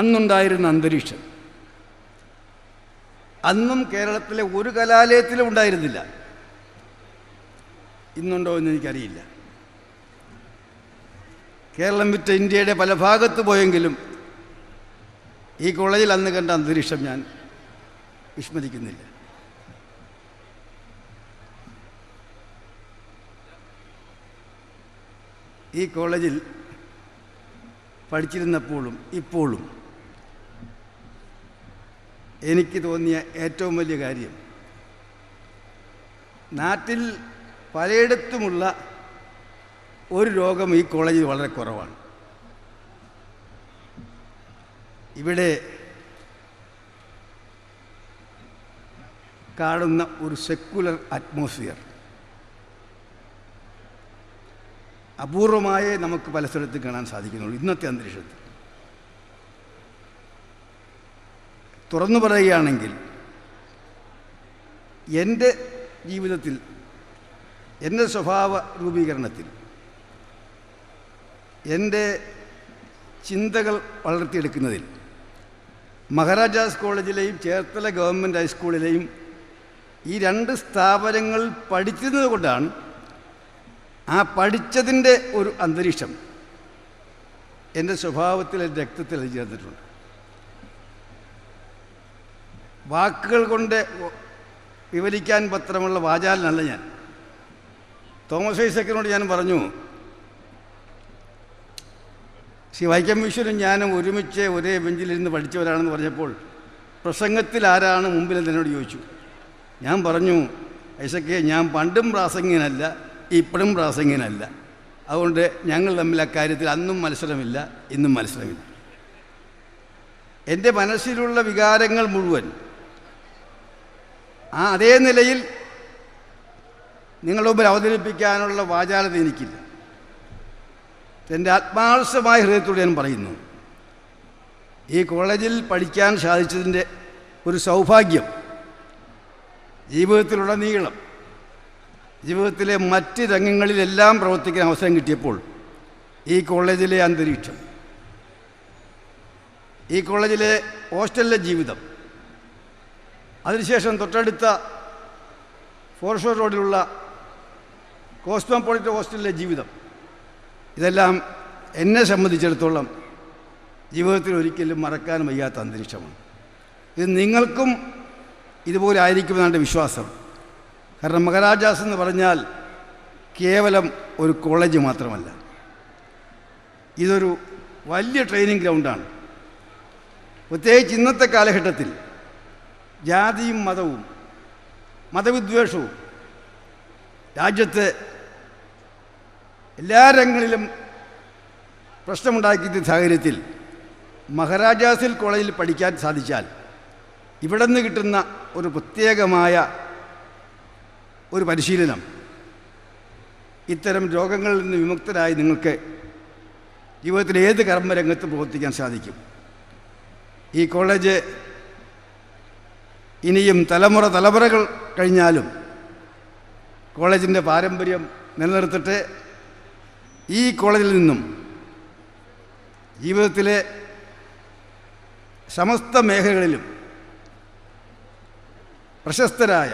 അന്നുണ്ടായിരുന്ന അന്തരീക്ഷം അന്നും കേരളത്തിലെ ഒരു കലാലയത്തിലും ഉണ്ടായിരുന്നില്ല. ഇന്നുണ്ടോ എന്ന് എനിക്കറിയില്ല. കേരളം വിറ്റ ഇന്ത്യയുടെ പല ഭാഗത്ത് പോയെങ്കിലും ഈ കോളേജിൽ അന്ന് കണ്ട അന്തരീക്ഷം ഞാൻ വിസ്മരിക്കുന്നില്ല. ഈ കോളേജിൽ പഠിച്ചിരുന്നപ്പോഴും ഇപ്പോഴും എനിക്ക് തോന്നിയ ഏറ്റവും വലിയ കാര്യം, നാട്ടിൽ പലയിടത്തുമുള്ള ഒരു രോഗം ഈ കോളേജിൽ വളരെ കുറവാണ്. ഇവിടെ കാണുന്ന ഒരു സെക്കുലർ അറ്റ്മോസ്ഫിയർ അപൂർവമായേ നമുക്ക് പല സ്ഥലത്ത് കാണാൻ സാധിക്കുന്നുള്ളൂ. ഇന്നത്തെ അന്തരീക്ഷത്തിൽ തുറന്നു പറയുകയാണെങ്കിൽ, എൻ്റെ ജീവിതത്തിൽ, എൻ്റെ സ്വഭാവ രൂപീകരണത്തിൽ, എൻ്റെ ചിന്തകൾ വളർത്തിയെടുക്കുന്നതിൽ മഹാരാജാസ് കോളേജിലെയും ചേർത്തല ഗവൺമെൻറ് ഹൈസ്കൂളിലെയും ഈ 2 സ്ഥാപനങ്ങൾ പഠിച്ചിരുന്നത് കൊണ്ടാണ് ആ പഠിച്ചതിൻ്റെ ഒരു അന്തരീക്ഷം എൻ്റെ സ്വഭാവത്തിൽ, എൻ്റെ രക്തത്തിൽ ചേർന്നിട്ടുണ്ട്. വാക്കുകൾ കൊണ്ട് വിവരിക്കാൻ പത്രമുള്ള വാചാലനല്ല ഞാൻ. തോമസ് ഐസക്കിനോട് ഞാൻ പറഞ്ഞു, ശ്രീ വൈക്കം വിശ്വനും ഞാനും ഒരുമിച്ച് ഒരേ ബെഞ്ചിലിരുന്ന് പഠിച്ചവരാണെന്ന് പറഞ്ഞപ്പോൾ പ്രസംഗത്തിൽ ആരാണ് മുമ്പിൽ എന്നോട് ചോദിച്ചു. ഞാൻ പറഞ്ഞു, ഐസക്കെ, ഞാൻ പണ്ടും പ്രാസംഗികനല്ല, ഇപ്പോഴും പ്രാസംഗികനല്ല. അതുകൊണ്ട് ഞങ്ങൾ തമ്മിൽ അക്കാര്യത്തിൽ അന്നും മത്സരമില്ല, ഇന്നും മത്സരമില്ല. എൻ്റെ മനസ്സിലുള്ള വികാരങ്ങൾ മുഴുവൻ അതേ നിലയിൽ നിങ്ങളുടെ മുമ്പിൽ അവതരിപ്പിക്കാനുള്ള വാചാലത എനിക്കില്ല. എൻ്റെ ആത്മാർത്ഥമായ ഹൃദയത്തോടെ ഞാൻ പറയുന്നു, ഈ കോളേജിൽ പഠിക്കാൻ സാധിച്ചതിൻ്റെ ഒരു സൗഭാഗ്യം ജീവിതത്തിലുടനീളം, ജീവിതത്തിലെ മറ്റ് രംഗങ്ങളിലെല്ലാം പ്രവർത്തിക്കാൻ അവസരം കിട്ടിയപ്പോൾ ഈ കോളേജിലെ അന്തരീക്ഷം, ഈ കോളേജിലെ ഹോസ്റ്റലിലെ ജീവിതം, അതിനുശേഷം തൊട്ടടുത്ത ഫോർഷോർ റോഡിലുള്ള കോസ്മോപൊളിറ്റൻ ഹോസ്റ്റലിലെ ജീവിതം, ഇതെല്ലാം എന്നെ സംബന്ധിച്ചിടത്തോളം ജീവിതത്തിൽ ഒരിക്കലും മറക്കാൻ വയ്യാത്ത അന്തരീക്ഷമാണ്. ഇത് നിങ്ങൾക്കും ഇതുപോലെ ആയിരിക്കുമെന്നാണ് എൻ്റെ വിശ്വാസം. കാരണം മഹാരാജാസ് എന്ന് പറഞ്ഞാൽ കേവലം ഒരു കോളേജ് മാത്രമല്ല, ഇതൊരു വലിയ ട്രെയിനിങ് ഗ്രൗണ്ടാണ്. പ്രത്യേകിച്ച് ഇന്നത്തെ കാലഘട്ടത്തിൽ ജാതിയും മതവും മതവിദ്വേഷവും രാജ്യത്ത് എല്ലാ രംഗങ്ങളിലും പ്രശ്നമുണ്ടാക്കിയ സാഹചര്യത്തിൽ മഹാരാജാസിൽ കോളേജിൽ പഠിക്കാൻ സാധിച്ചാൽ ഇവിടെ നിന്ന് കിട്ടുന്ന ഒരു പ്രത്യേകമായ ഒരു പരിശീലനം ഇത്തരം രോഗങ്ങളിൽ നിന്ന് വിമുക്തരായി നിങ്ങൾക്ക് ജീവിതത്തിൽ ഏത് കർമ്മരംഗത്ത് പ്രവർത്തിക്കാൻ സാധിക്കും. ഈ കോളേജ് ഇനിയും തലമുറകൾ കഴിഞ്ഞാലും കോളേജിൻ്റെ പാരമ്പര്യം നിലനിർത്തട്ടെ. ഈ കോളേജിൽ നിന്നും ജീവിതത്തിലെ സമസ്ത മേഖലകളിലും പ്രശസ്തരായ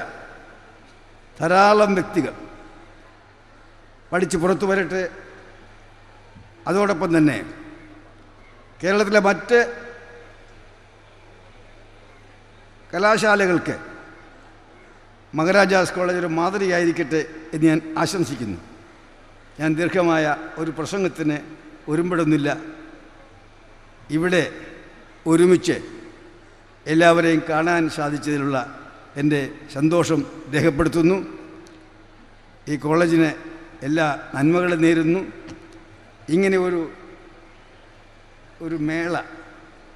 ധാരാളം വ്യക്തികൾ പഠിച്ച് പുറത്തു വരട്ടെ. അതോടൊപ്പം തന്നെ കേരളത്തിലെ മറ്റ് കലാശാലകൾക്ക് മഹാരാജാസ് കോളേജ് ഒരു മാതൃകയായിരിക്കട്ടെ എന്ന് ഞാൻ ആശംസിക്കുന്നു. ഞാൻ ദീർഘമായ ഒരു പ്രസംഗത്തിന് ഒരുമ്പെടുന്നില്ല. ഇവിടെ ഒരുമിച്ച് എല്ലാവരെയും കാണാൻ സാധിച്ചതിലുള്ള എൻ്റെ സന്തോഷം രേഖപ്പെടുത്തുന്നു. ഈ കോളേജിന് എല്ലാ നന്മകളും നേരുന്നു. ഇങ്ങനെ ഒരു മേള,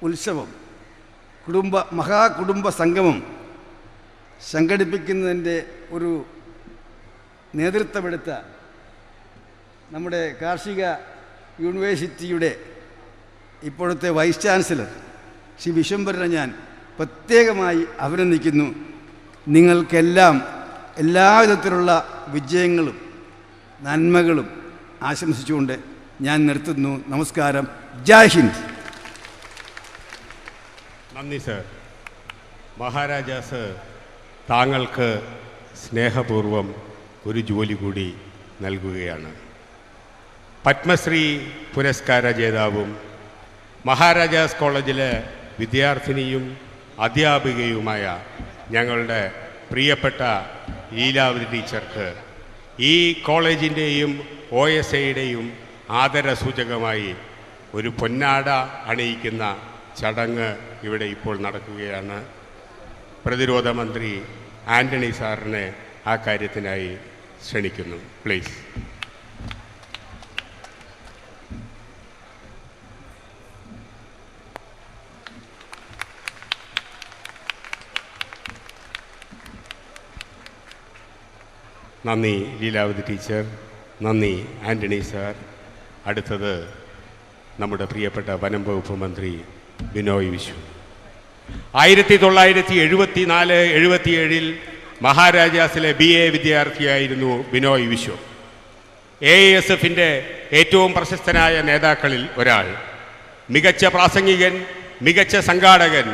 ഉത്സവം, മഹാകുടുംബ സംഗമം സംഘടിപ്പിക്കുന്നതിൻ്റെ ഒരു നേതൃത്വമെടുത്ത നമ്മുടെ കാർഷിക യൂണിവേഴ്സിറ്റിയുടെ ഇപ്പോഴത്തെ വൈസ് ചാൻസലർ ശ്രീ വിശ്വംഭരനെ ഞാൻ പ്രത്യേകമായി അഭിനന്ദിക്കുന്നു. നിങ്ങൾക്കെല്ലാം എല്ലാവിധത്തിലുള്ള വിജയങ്ങളും നന്മകളും ആശംസിച്ചുകൊണ്ട് ഞാൻ നിർത്തുന്നു. നമസ്കാരം. ജയ് ഹിന്ദ്. നന്ദി സർ. മഹാരാജാസ് താങ്കൾക്ക് സ്നേഹപൂർവം ഒരു ജോലി കൂടി നൽകുകയാണ്. പത്മശ്രീ പുരസ്കാര ജേതാവും മഹാരാജാസ് കോളേജിലെ വിദ്യാർത്ഥിനിയും അധ്യാപികയുമായ ഞങ്ങളുടെ പ്രിയപ്പെട്ട ലീലാവതി ടീച്ചർക്ക് ഈ കോളേജിൻ്റെയും OSIയുടെയും ആദരസൂചകമായി ഒരു പൊന്നാട അണിയിക്കുന്ന ചടങ്ങ് ഇവിടെ ഇപ്പോൾ നടക്കുകയാണ്. പ്രതിരോധ മന്ത്രി ആൻ്റണി സാറിനെ ആ കാര്യത്തിനായി ക്ഷണിക്കുന്നു. പ്ലീസ്. നന്ദി ലീലാവതി ടീച്ചർ, നന്ദി ആൻ്റണി സാർ. അടുത്തത് നമ്മുടെ പ്രിയപ്പെട്ട വനം വകുപ്പ് മന്ത്രി ബിനോയ് വിശ്വം. 1974-77 മഹാരാജാസിലെ BA വിദ്യാർത്ഥിയായിരുന്നു ബിനോയ് വിശ്വം. AISFൻ്റെ ഏറ്റവും പ്രശസ്തനായ നേതാക്കളിൽ ഒരാൾ, മികച്ച പ്രാസംഗികൻ, മികച്ച സംഘാടകൻ,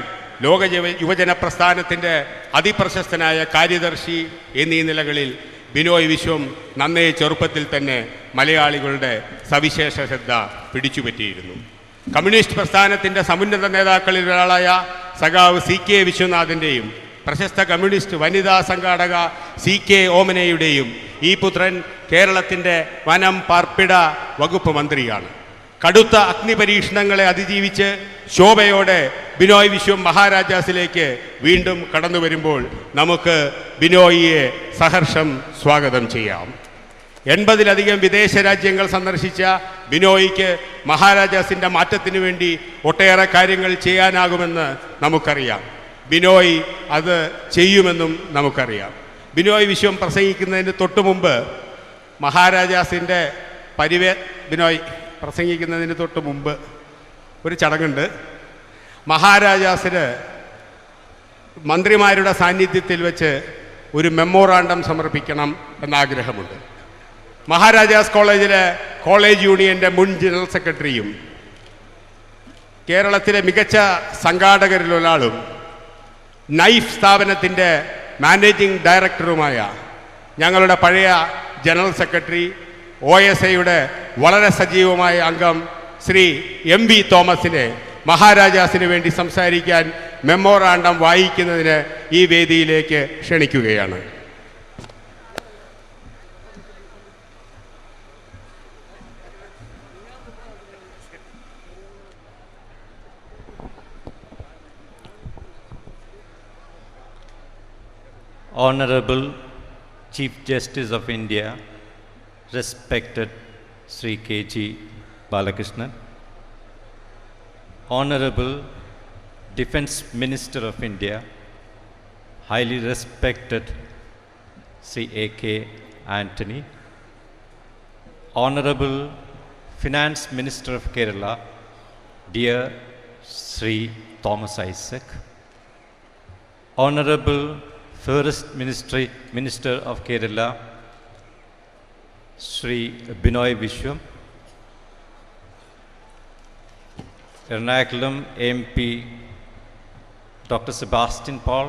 ലോക യുവജന പ്രസ്ഥാനത്തിൻ്റെ അതിപ്രശസ്തനായ കാര്യദർശി എന്നീ നിലകളിൽ ബിനോയ് വിശ്വം നന്നേ ചെറുപ്പത്തിൽ തന്നെ മലയാളികളുടെ സവിശേഷ ശ്രദ്ധ പിടിച്ചുപറ്റിയിരുന്നു. കമ്മ്യൂണിസ്റ്റ് പ്രസ്ഥാനത്തിൻ്റെ സമുന്നത നേതാക്കളിൽ ഒരാളായ സഖാവ് CK വിശ്വനാഥിൻ്റെയും പ്രശസ്ത കമ്മ്യൂണിസ്റ്റ് വനിതാ സംഘാടക CK ഓമനയുടെയും ഈ പുത്രൻ കേരളത്തിൻ്റെ വനം പാർപ്പിട വകുപ്പ് മന്ത്രിയാണ്. കടുത്ത അഗ്നിപരീക്ഷണങ്ങളെ അതിജീവിച്ച് ശോഭയോടെ ബിനോയ് വിശ്വം മഹാരാജാസിലേക്ക് വീണ്ടും കടന്നു വരുമ്പോൾ നമുക്ക് ബിനോയിയെ സഹർഷം സ്വാഗതം ചെയ്യാം. 80-ലധികം വിദേശ രാജ്യങ്ങൾ സന്ദർശിച്ച ബിനോയിക്ക് മഹാരാജാസിൻ്റെ മാറ്റത്തിനു വേണ്ടി ഒട്ടേറെ കാര്യങ്ങൾ ചെയ്യാനാകുമെന്ന് നമുക്കറിയാം. ബിനോയ് അത് ചെയ്യുമെന്നും നമുക്കറിയാം. ബിനോയ് വിശ്വം പ്രസംഗിക്കുന്നതിന് തൊട്ട് മുമ്പ് മഹാരാജാസിൻ്റെ ബിനോയ് പ്രസംഗിക്കുന്നതിന് തൊട്ട് മുമ്പ് ഒരു ചടങ്ങുണ്ട്. മഹാരാജാസിന് മന്ത്രിമാരുടെ സാന്നിധ്യത്തിൽ വെച്ച് ഒരു മെമ്മോറാണ്ടം സമർപ്പിക്കണം എന്നാഗ്രഹമുണ്ട്. മഹാരാജാസ് കോളേജിലെ കോളേജ് യൂണിയൻ്റെ മുൻ ജനറൽ സെക്രട്ടറിയും കേരളത്തിലെ മികച്ച സംഘാടകരിലൊരാളും നൈഫ് സ്ഥാപനത്തിൻ്റെ മാനേജിംഗ് ഡയറക്ടറുമായ ഞങ്ങളുടെ പഴയ ജനറൽ സെക്രട്ടറി OSIയുടെ വളരെ സജീവമായ അംഗം ശ്രീ MV തോമസിനെ മഹാരാജാസിന് വേണ്ടി സംസാരിക്കാൻ മെമ്മോറാണ്ടം വായിക്കുന്നതിന് ഈ വേദിയിലേക്ക് ക്ഷണിക്കുകയാണ്. Honorable Chief Justice of India, respected Sri K.G. Balakrishnan, Honorable Defense Minister of India, highly respected Sri A.K. Antony, Honorable Finance Minister of Kerala, dear Sri Thomas Isaac, Honorable First Minister of Kerala, Sri Binoy Vishwam, Ernakulam MP Dr. Sebastian Paul,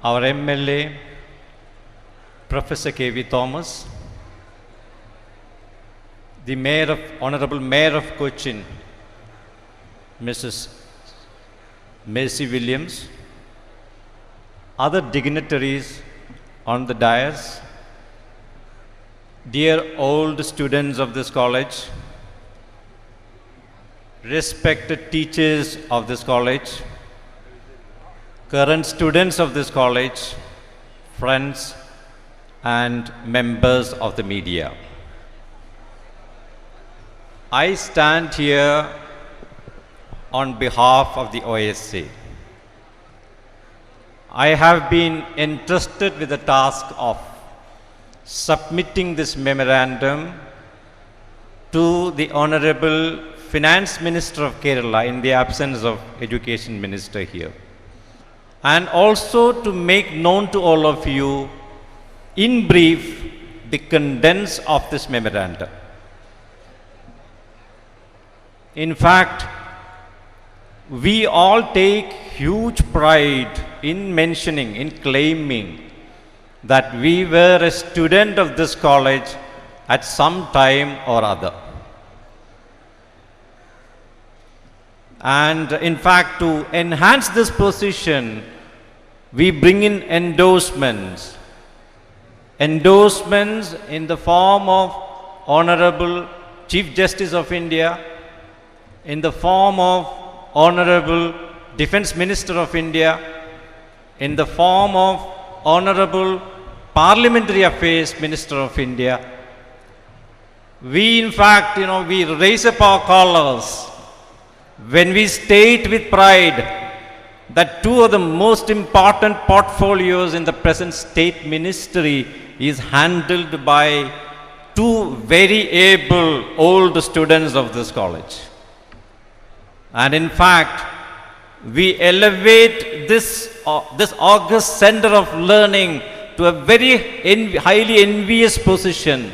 our MLA Professor K.V. Thomas, the Honorable Mayor of Cochin, Mrs. Mercy Williams, other dignitaries on the dais, dear old students of this college, respected teachers of this college, current students of this college, friends and members of the media. I stand here on behalf of the OSA. I have been entrusted with the task of submitting this memorandum to the Honorable Finance Minister of Kerala in the absence of Education Minister here, and also to make known to all of you in brief the contents of this memorandum. In fact, we all take huge pride in mentioning, in claiming that we were a student of this college at some time or other. And in fact, to enhance this position, we bring in endorsements. Endorsements in the form of Honorable Chief Justice of India, in the form of Honorable Defense Minister of India, in the form of Honorable Parliamentary Affairs Minister of India. We in fact, we raise up our colors when we state with pride that two of the most important portfolios in the present state ministry is handled by two very able old students of this college. And in fact, we elevate this august center of learning to a very highly envious position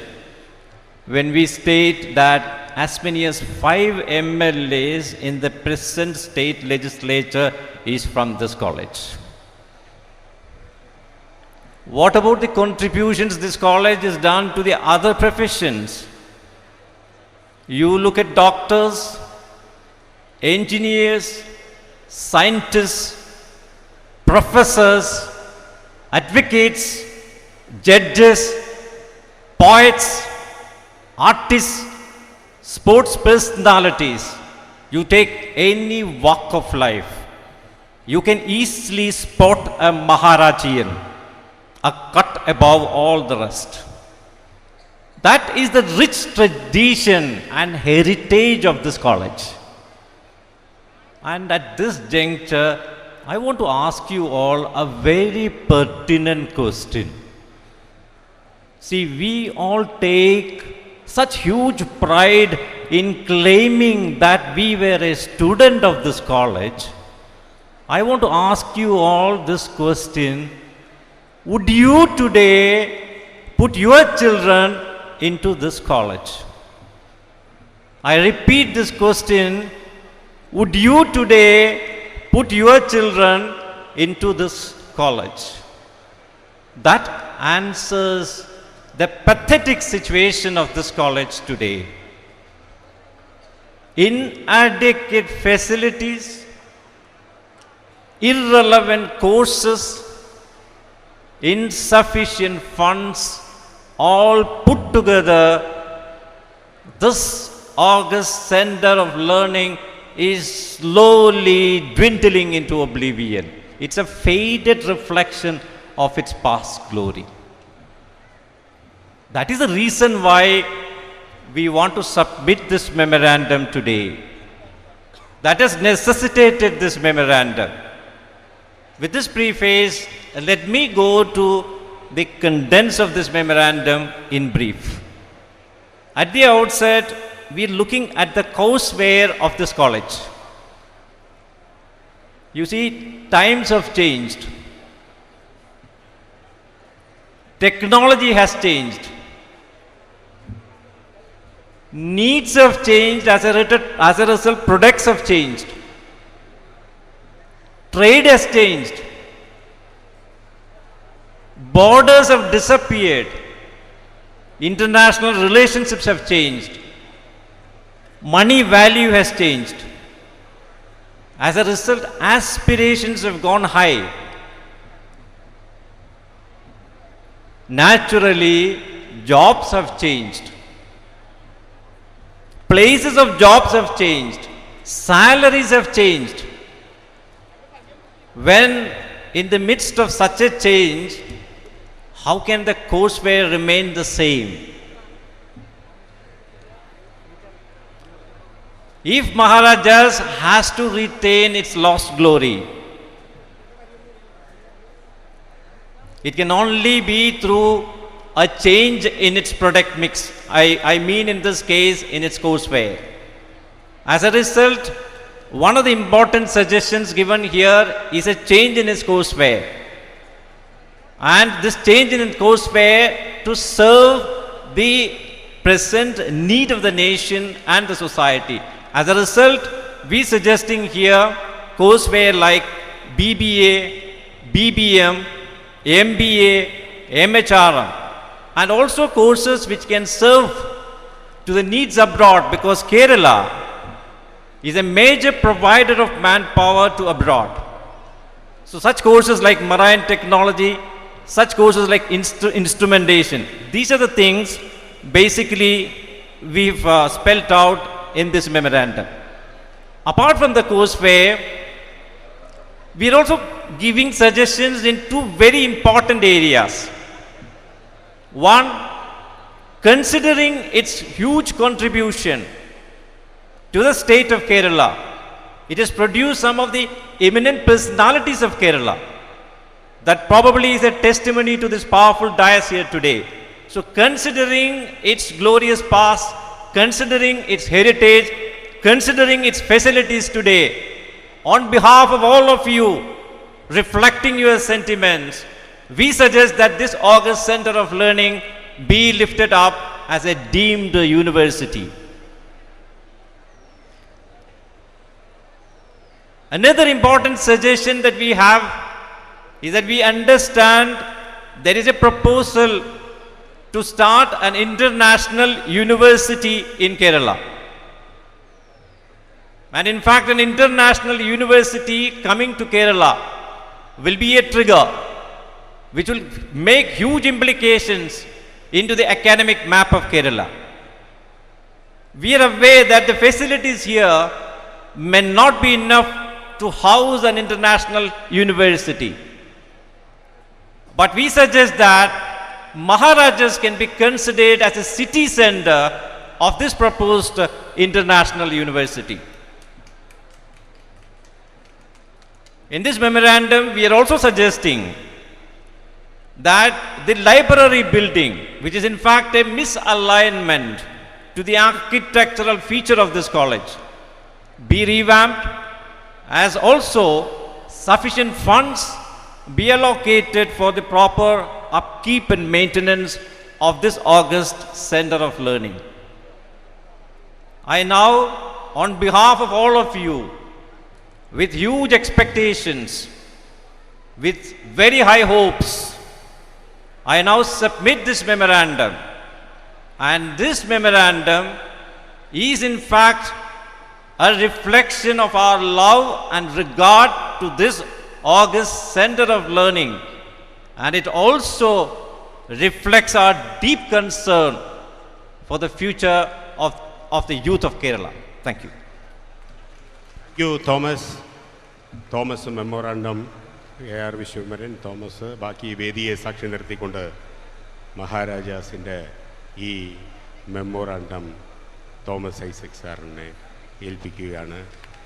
when we state that as many as 5 MLAs in the present state legislature is from this college. What about the contributions this college has done to the other professions? You look at doctors, engineers, scientists, professors, advocates, judges, poets, artists, sports personalities. You take any walk of life, you can easily spot a Maharajian, a cut above all the rest. That is the rich tradition and heritage of this college. And at this juncture, I want to ask you all a very pertinent question. See, we all take such huge pride in claiming that we were a student of this college. I want to ask you all this question. Would you today put your children into this college? I repeat this question. Would you today put your children into this college? That answers the pathetic situation of this college today. Inadequate facilities, irrelevant courses, insufficient funds, all put together, this august center of learning is slowly dwindling into oblivion. It's a faded reflection of its past glory. That is the reason why we want to submit this memorandum today. That has necessitated this memorandum. With this preface, let me go to the contents of this memorandum in brief. At the outset, we are looking at the courseware of this college. You see, times have changed. Technology has changed. Needs have changed, as a result, products have changed. Trade has changed. Borders have disappeared. International relationships have changed. Money value has changed. As a result, aspirations have gone high. Naturally, jobs have changed. Places of jobs have changed. Salaries have changed. When in the midst of such a change, how can the courseware remain the same? If Maharajas has to retain its lost glory, it can only be through a change in its product mix. I mean in this case in its courseware. As a result, one of the important suggestions given here is a change in its courseware. And this change in its courseware to serve the present need of the nation and the society. As a result, we suggesting here courseware like BBA, BBM, MBA, MHRM, and also courses which can serve to the needs abroad, because Kerala is a major provider of manpower to abroad. So such courses like marine technology, such courses like instrumentation, these are the things basically we've spelt out in this memorandum. Apart from the courseware, we are also giving suggestions in two very important areas. One, considering its huge contribution to the state of Kerala, it has produced some of the eminent personalities of Kerala. That probably is a testimony to this powerful dais here today. So considering its glorious past, considering its heritage, considering its facilities today, on behalf of all of you, reflecting your sentiments, we suggest that this august center of learning be lifted up as a deemed university. Another important suggestion that we have is that we understand there is a proposal to start an international university in Kerala. And in fact, an international university coming to Kerala will be a trigger which will make huge implications into the academic map of Kerala. We are aware that the facilities here may not be enough to house an international university. But we suggest that Maharajas can be considered as a city center of this proposed international university. In this memorandum, we are also suggesting that the library building, which is in fact a misalignment to the architectural feature of this college, be revamped, as also sufficient funds be allocated for the proper upkeep and maintenance of this august center of learning. I now, on behalf of all of you, with huge expectations, with very high hopes, I now submit this memorandum. And this memorandum is in fact a reflection of our love and regard to this august center of learning. And it also reflects our deep concern for the future of the youth of Kerala. Thank you. Thank you, Thomas. Thomas memorandum AR Viswakumaran Thomas ബാക്കി വേദിയെ സാക്ഷി നിർത്തിക്കൊണ്ട് മഹാരാജാസിൻ്റെ ഈ memorandum Thomas Isaac സാറിനെ ഏൽപ്പിക്കുകയാണ്.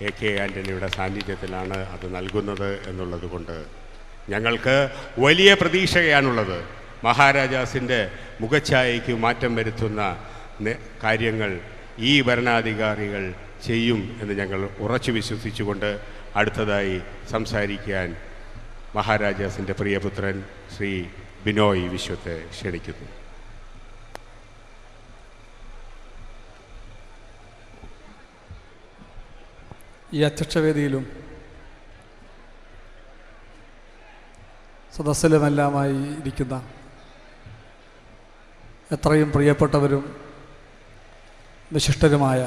AK ആൻ്റണിയുടെ സാന്നിധ്യത്തിലാണ് അത് നൽകുന്നത് എന്നുള്ളത് കൊണ്ട് ഞങ്ങൾക്ക് വലിയ പ്രതീക്ഷയാണുള്ളത്. മഹാരാജാസിൻ്റെ മുഖഛായയ്ക്ക് മാറ്റം വരുത്തുന്ന കാര്യങ്ങൾ ഈ ഭരണാധികാരികൾ ചെയ്യും എന്ന് ഞങ്ങൾ ഉറച്ചു വിശ്വസിച്ചുകൊണ്ട് അടുത്തതായി സംസാരിക്കാൻ മഹാരാജാസിൻ്റെ പ്രിയപുത്രൻ ശ്രീ ബിനോയ് വിശ്വത്തെ ക്ഷണിക്കുന്നു. ഈ അധ്യക്ഷവേദിയിലും സദസ്സിലുമെല്ലാമായി ഇരിക്കുന്ന എത്രയും പ്രിയപ്പെട്ടവരും വിശിഷ്ടരുമായ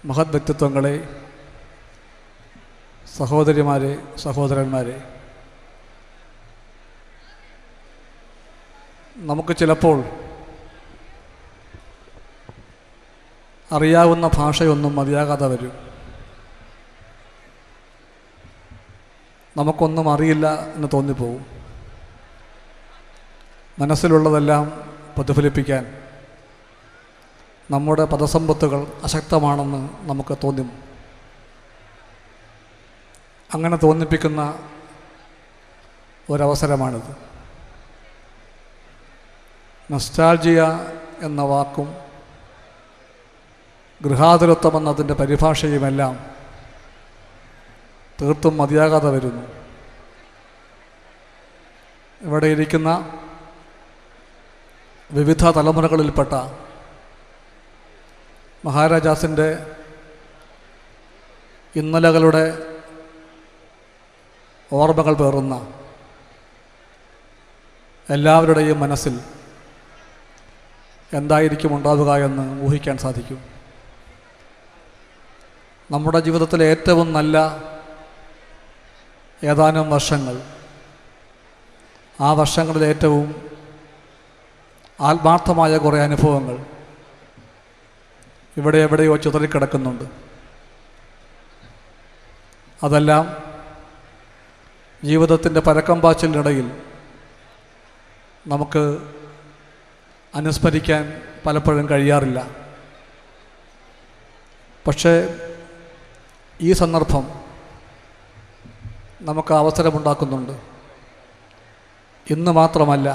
മഹത് വ്യക്തിത്വങ്ങളെ, സഹോദരിമാരെ, സഹോദരന്മാരെ, നമുക്ക് ചിലപ്പോൾ അറിയാവുന്ന ഭാഷയൊന്നും മതിയാകാതെ വരും. നമുക്കൊന്നും അറിയില്ല എന്ന് തോന്നിപ്പോവും. മനസ്സിലുള്ളതെല്ലാം പ്രതിഫലിപ്പിക്കാൻ നമ്മുടെ പദസമ്പത്തുകൾ അശക്തമാണെന്ന് നമുക്ക് തോന്നും. അങ്ങനെ തോന്നിപ്പിക്കുന്ന ഒരവസരമാണിത്. നൊസ്റ്റാൾജിയ എന്ന വാക്കും ഗൃഹാതുരത്വം എന്നതിൻ്റെ പരിഭാഷയുമെല്ലാം തീർത്തും മതിയാകാതെ വരുന്നു. ഇവിടെ ഇരിക്കുന്ന വിവിധ തലമുറകളിൽപ്പെട്ട മഹാരാജാസിൻ്റെ ഇന്നലകളുടെ ഓർമ്മകൾ പേറുന്ന എല്ലാവരുടെയും മനസ്സിൽ എന്തായിരിക്കും ഉണ്ടാവുക എന്ന് ഊഹിക്കാൻ സാധിക്കും. നമ്മുടെ ജീവിതത്തിലെ ഏറ്റവും നല്ല ഏതാനും വർഷങ്ങൾ, ആ വർഷങ്ങളിൽ ഏറ്റവും ആത്മാർത്ഥമായ കുറേ അനുഭവങ്ങൾ ഇവിടെ എവിടെയോ ചിതറിക്കിടക്കുന്നുണ്ട്. അതെല്ലാം ജീവിതത്തിൻ്റെ പരക്കം പാച്ചിലിനിടയിൽ നമുക്ക് അനുസ്മരിക്കാൻ പലപ്പോഴും കഴിയാറില്ല. പക്ഷേ ഈ സന്ദർഭം നമുക്ക് അവസരമുണ്ടാക്കുന്നുണ്ട്. ഇന്ന് മാത്രമല്ല,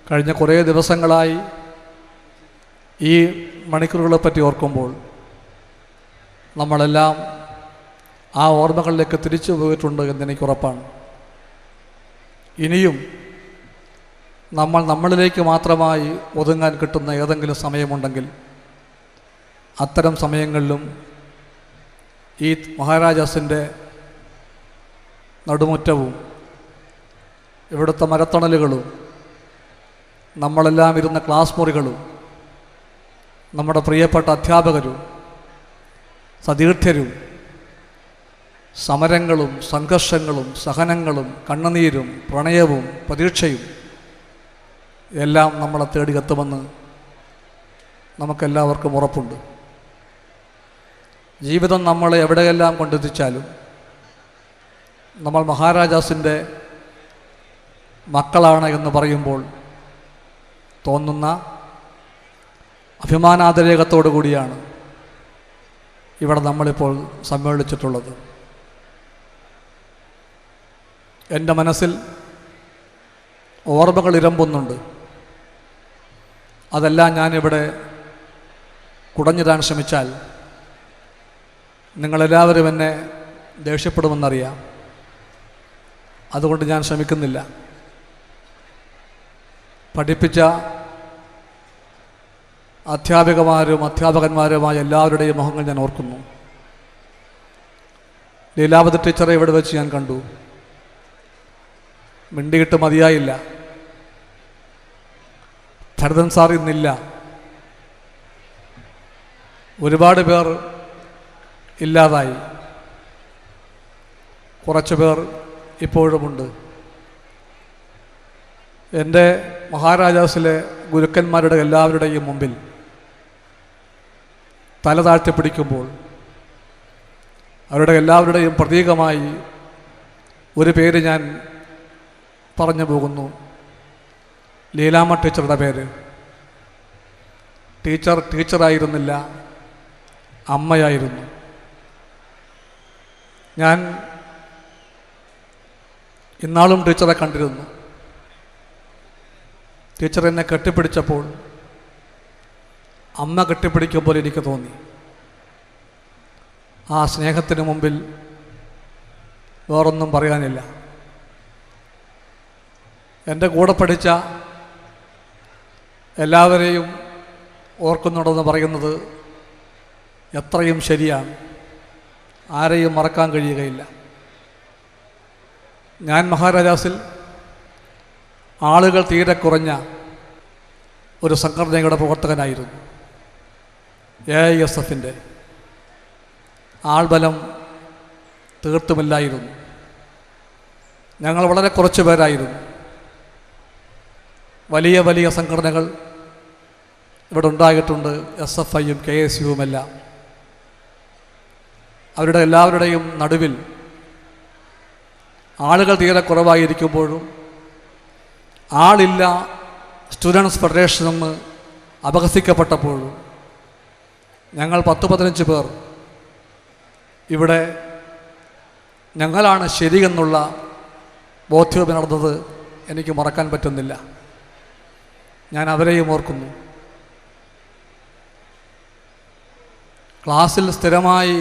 കഴിഞ്ഞ കുറേ ദിവസങ്ങളായി ഈ മണിക്കൂറുകളെപ്പറ്റി ഓർക്കുമ്പോൾ നമ്മളെല്ലാം ആ ഓർമ്മകളിലേക്ക് തിരിച്ചു പോയിട്ടുണ്ട് എന്നെനിക്കുറപ്പാണ്. ഇനിയും നമ്മളിലേക്ക് മാത്രമായി ഒതുങ്ങാൻ കിട്ടുന്ന ഏതെങ്കിലും സമയമുണ്ടെങ്കിൽ അത്തരം സമയങ്ങളിലും ഈ മഹാരാജാസിൻ്റെ നടുമുറ്റവും ഇവിടുത്തെ മരത്തണലുകളും നമ്മളെല്ലാം ഇരുന്ന ക്ലാസ് മുറികളും നമ്മുടെ പ്രിയപ്പെട്ട അധ്യാപകരും സതീർത്ഥ്യരും സമരങ്ങളും സംഘർഷങ്ങളും സഹനങ്ങളും കണ്ണുനീരും പ്രണയവും പ്രതീക്ഷയും എല്ലാം നമ്മളെ തേടിയെത്തുമെന്ന് നമുക്കെല്ലാവർക്കും ഉറപ്പുണ്ട്. ജീവിതം നമ്മളെ എവിടെയെല്ലാം കൊണ്ടെത്തിച്ചാലും നമ്മൾ മഹാരാജാസിൻ്റെ മക്കളാണ് എന്ന് പറയുമ്പോൾ തോന്നുന്ന അഭിമാനാതിരേകത്തോടു കൂടിയാണ് ഇവിടെ നമ്മളിപ്പോൾ സമ്മേളിച്ചിട്ടുള്ളത്. എൻ്റെ മനസ്സിൽ ഓർമ്മകൾ ഇരമ്പുന്നുണ്ട്. അതെല്ലാം ഞാനിവിടെ കുടഞ്ഞിടാൻ ശ്രമിച്ചാൽ നിങ്ങളെല്ലാവരും എന്നെ ദേഷ്യപ്പെടുമെന്നറിയാം. അതുകൊണ്ട് ഞാൻ ശ്രമിക്കുന്നില്ല. പഠിപ്പിച്ച അധ്യാപകന്മാരുമായ എല്ലാവരുടെയും മുഖങ്ങൾ ഞാൻ ഓർക്കുന്നു. ലീലാവതി ടീച്ചറെ ഇവിടെ വെച്ച് ഞാൻ കണ്ടു. മിണ്ടിയിട്ട് മതിയായില്ല. ഭരതൻ സാർ ഇന്നില്ല. ഒരുപാട് പേർ ഇല്ലാതായി. കുറച്ച് പേർ ഇപ്പോഴുമുണ്ട്. എൻ്റെ മഹാരാജാസിലെ ഗുരുക്കന്മാരുടെ എല്ലാവരുടെയും മുമ്പിൽ തല താഴ്ത്തി പിടിക്കുമ്പോൾ അവരുടെ എല്ലാവരുടെയും പ്രതീകമായി ഒരു പേര് ഞാൻ പറഞ്ഞു പോകുന്നു. ലീലാമ്മ ടീച്ചറുടെ പേര്. ടീച്ചറായിരുന്നില്ല, അമ്മയായിരുന്നു. ഞാൻ ഇന്നാളും ടീച്ചറെ കണ്ടിരുന്നു. ടീച്ചർ എന്നെ കെട്ടിപ്പിടിച്ചപ്പോൾ അമ്മ കെട്ടിപ്പിടിക്കുമ്പോൾ എനിക്ക് തോന്നി. ആ സ്നേഹത്തിന് മുമ്പിൽ വേറൊന്നും പറയാനില്ല. എൻ്റെ കൂടെ പഠിച്ച എല്ലാവരെയും ഓർക്കുന്നുണ്ടെന്ന് പറയുന്നത് എത്രയും ശരിയാണ്. ആരെയും മറക്കാൻ കഴിയുകയില്ല. ഞാൻ മഹാരാജാസിൽ ആളുകൾ തീരെ കുറഞ്ഞ ഒരു സംഘടനയുടെ പ്രവർത്തകനായിരുന്നു. AISFൻ്റെ ആൾബലം തീർത്തുമില്ലായിരുന്നു. ഞങ്ങൾ വളരെ കുറച്ച് പേരായിരുന്നു. വലിയ വലിയ സംഘടനകൾ ഇവിടെ ഉണ്ടായിട്ടുണ്ട്. SFIയും KSUവുമെല്ലാം. അവരുടെ എല്ലാവരുടെയും നടുവിൽ ആളുകൾ തീരെ കുറവായിരിക്കുമ്പോഴും ആളില്ല സ്റ്റുഡൻസ് ഫെഡറേഷൻ എന്ന് അപഹസിക്കപ്പെട്ടപ്പോഴും ഞങ്ങൾ 10-15 പേർ ഇവിടെ ഞങ്ങളാണ് ശരിയെന്നുള്ള ബോധ്യം നടന്നത് എനിക്ക് മറക്കാൻ പറ്റുന്നില്ല. ഞാൻ അവരെയും ഓർക്കുന്നു. ക്ലാസ്സിൽ സ്ഥിരമായി